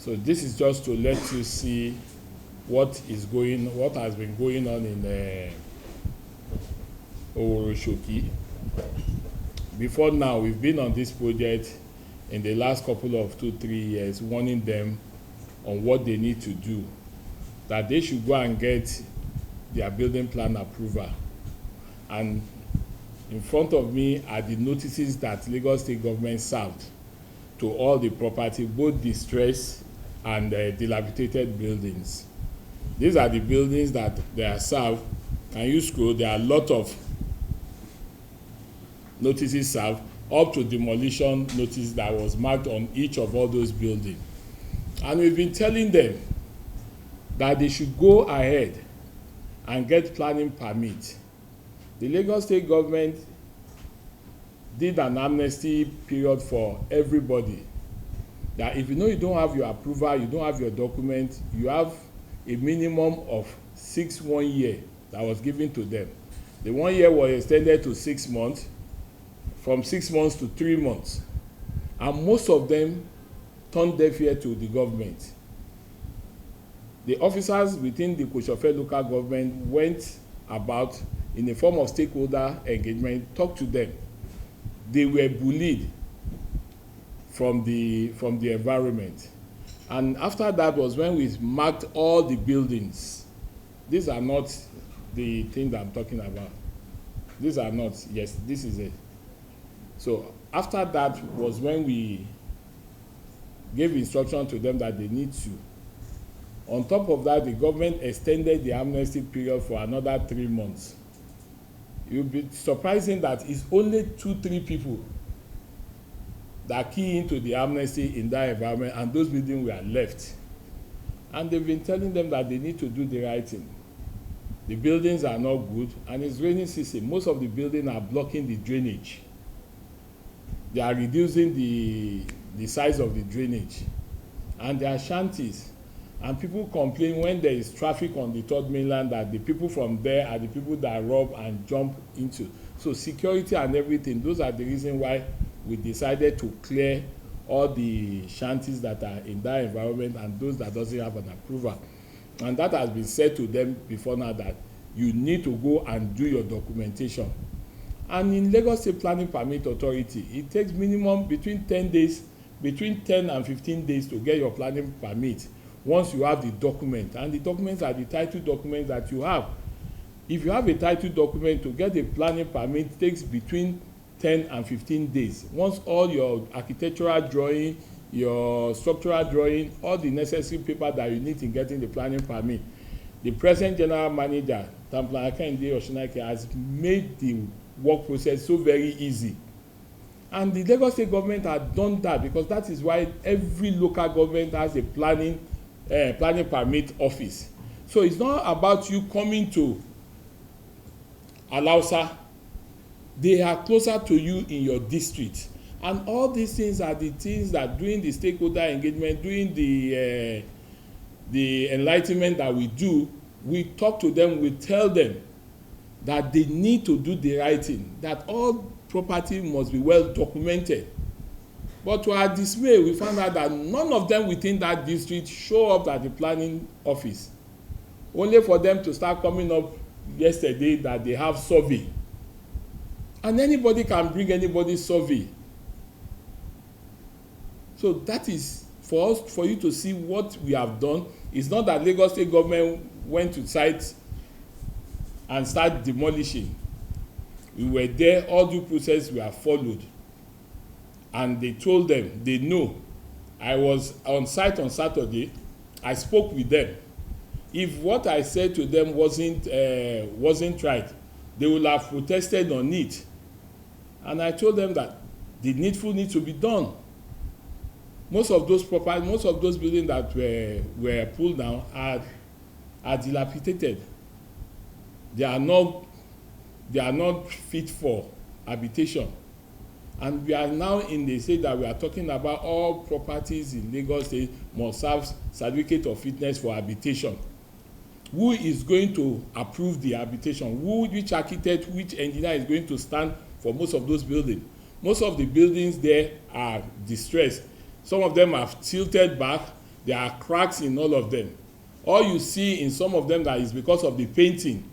So this is just to let you see what has been going on in Oworonshoki. Before now, we've been on this project in the last couple of 2-3 years, warning them on what they need to do, that they should go and get their building plan approval. And in front of me are the notices that Lagos State government served to all the property, both distressed and dilapidated buildings. These are the buildings that they are served. Can you scroll? There are a lot of notices served, up to demolition notice that was marked on each of all those buildings. And we've been telling them that they should go ahead and get planning permit. The Lagos State government did an amnesty period for everybody, that if you know you don't have your approval, you don't have your document, you have a minimum of 1 year that was given to them. The 1 year was extended to 6 months, from 6 months to 3 months, and most of them turned deaf ear to the government. The officers within the Koshofe local government went about in a form of stakeholder engagement, talked to them. They were bullied from the environment. And after that was when we marked all the buildings. These are not the thing that I'm talking about. These are not, yes, this is it. So after that was when we gave instruction to them that they need to. On top of that, the government extended the amnesty period for another 3 months. It will be surprising that it's only 2-3 people that key into the amnesty in that environment, and those buildings were left. And they've been telling them that they need to do the right thing. The buildings are not good, and it's raining season. Most of the buildings are blocking the drainage. They are reducing the size of the drainage, and there are shanties. And people complain when there is traffic on the third mainland that the people from there are the people that rob and jump into. So security and everything, those are the reason why we decided to clear all the shanties that are in that environment and those that doesn't have an approval. And that has been said to them before now, that you need to go and do your documentation. And in Lagos State Planning Permit Authority, it takes minimum between 10 and 15 days to get your planning permit once you have the document. And the documents are the title documents that you have. If you have a title document, to get a planning permit takes between 10 and 15 days. Once all your architectural drawing, your structural drawing, all the necessary paper that you need in getting the planning permit, the present general manager, Tamplana Kende Oshinake, has made the work process so very easy. And the Lagos State government had done that, because that is why every local government has a planning permit office. So it's not about you coming to Alausa. They are closer to you in your district. And all these things are the things that during the stakeholder engagement, during the enlightenment that we do, we talk to them, we tell them that they need to do the right thing, that all property must be well documented. But to our dismay, we found out that none of them within that district show up at the planning office. Only for them to start coming up yesterday that they have survey. And anybody can bring anybody's survey. So that is for us, for you to see what we have done. It's not that Lagos State government went to sites and start demolishing. We were there, all due process were followed. And they told them, they know. I was on site on Saturday. I spoke with them. If what I said to them wasn't right, they would have protested on it. And I told them that the needful needs to be done. Most of those properties, most of those buildings that were pulled down are dilapidated. They are not fit for habitation. And we are now in the state that we are talking about all properties in Lagos State must have certificate of fitness for habitation. Who is going to approve the habitation? Which architect, which engineer is going to stand for most of those buildings? Most of the buildings there are distressed. Some of them have tilted back. There are cracks in all of them. All you see in some of them that is because of the painting.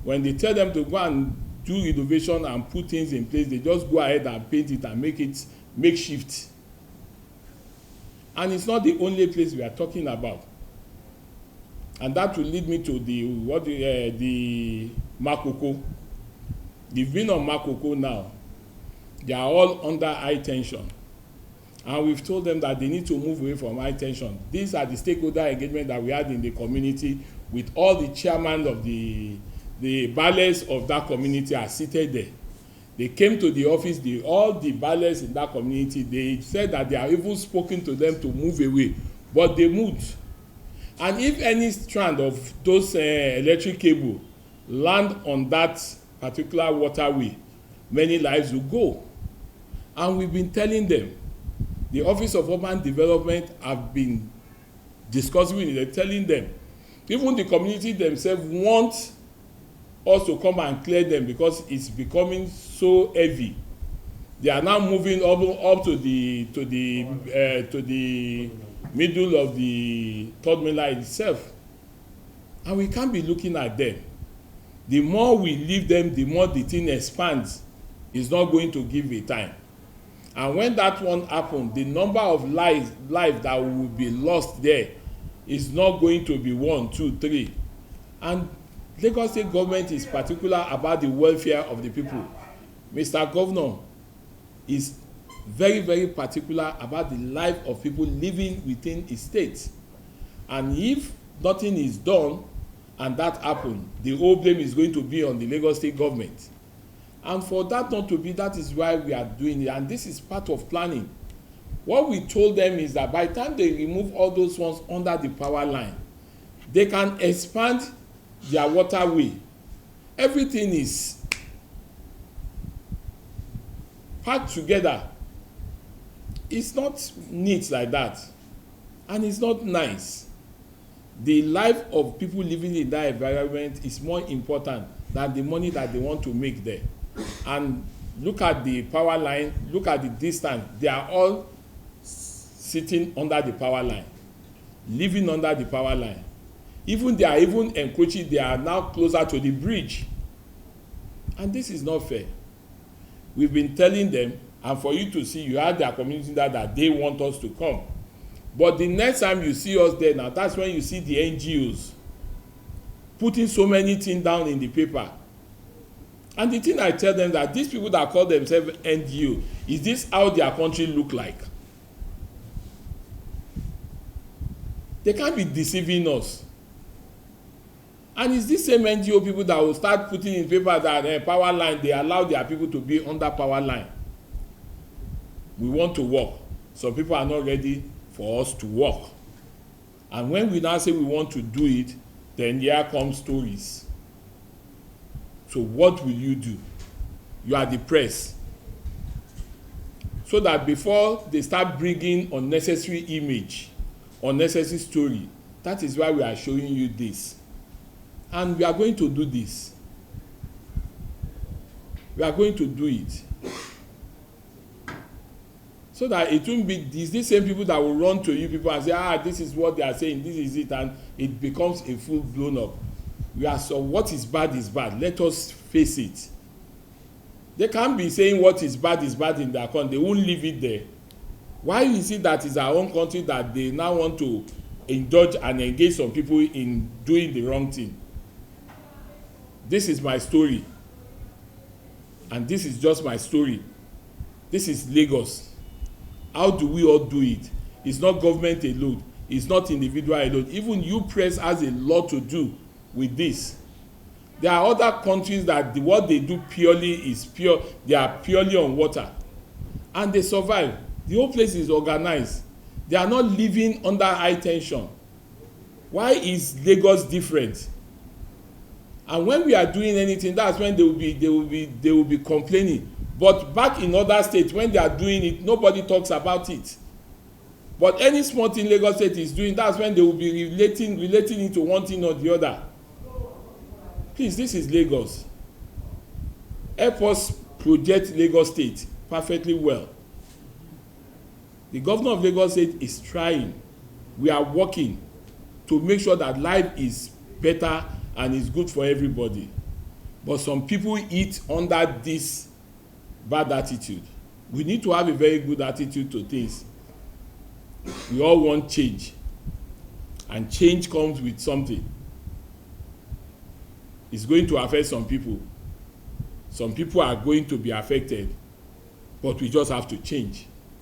When they tell them to go and do renovation and put things in place, they just go ahead and paint it and make it makeshift. And it's not the only place we are talking about. And that will lead me to the Makoko. They've been on Makoko now. They are all under high tension. And we've told them that they need to move away from high tension. These are the stakeholder engagement that we had in the community with all the chairmen of the baales of that community are seated there. They came to the office, all the baales in that community, they said that they are even spoken to them to move away, but they moved. And if any strand of those electric cable land on that particular waterway, many lives will go. And we've been telling them, the Office of Urban Development have been discussing with them, telling them, even the community themselves want us to come and clear them because it's becoming so heavy. They are now moving up to the middle of the third main line itself, and we can't be looking at them. The more we leave them, the more the thing expands. It's not going to give a time. And when that one happens, the number of lives that will be lost there is not going to be 1, 2, 3. And Lagos State government is particular about the welfare of the people. Mr. Governor is very, very particular about the life of people living within his state. And if nothing is done and that happens, the whole blame is going to be on the Lagos State government. And for that not to be, that is why we are doing it. And this is part of planning. What we told them is that by the time they remove all those ones under the power line, they can expand their waterway. Everything is packed together. It's not neat like that. And it's not nice. The life of people living in that environment is more important than the money that they want to make there. And look at the power line, look at the distance. They are all sitting under the power line, living under the power line. Even they are even encroaching, they are now closer to the bridge. And this is not fair. We've been telling them, and for you to see, you have their community that they want us to come. But the next time you see us there now, that's when you see the NGOs putting so many things down in the paper. And the thing I tell them that these people that call themselves NGO, is this how their country look like? They can't be deceiving us. And it's this same NGO people that will start putting in paper that power line, they allow their people to be under power line. We want to work. Some people are not ready for us to work. And when we now say we want to do it, then here come stories. So what will you do? You are the press. So that before they start bringing unnecessary image, unnecessary story, that is why we are showing you this. And we are going to do this. We are going to do it. So that it won't be these same people that will run to you people and say, this is what they are saying, this is it, and it becomes a full blown up. We are so what is bad is bad. Let us face it. They can't be saying what is bad in their country. They won't leave it there. Why is it that it's our own country that they now want to indulge and engage some people in doing the wrong thing? This is my story. And this is just my story. This is Lagos. How do we all do it? It's not government alone. It's not individual alone. Even you press has a lot to do with this. There are other countries that what they do purely is pure. They are purely on water. And they survive. The whole place is organized. They are not living under high tension. Why is Lagos different? And when we are doing anything, that's when they will be complaining. But back in other states, when they are doing it, nobody talks about it. But any small thing Lagos State is doing, that's when they will be relating it to one thing or the other. Please, this is Lagos. Help us project Lagos State perfectly well. The governor of Lagos State is trying. We are working to make sure that life is better and is good for everybody. But some people eat under this bad attitude. We need to have a very good attitude to things. We all want change, and change comes with something. It's going to affect some people. Some people are going to be affected, but we just have to change.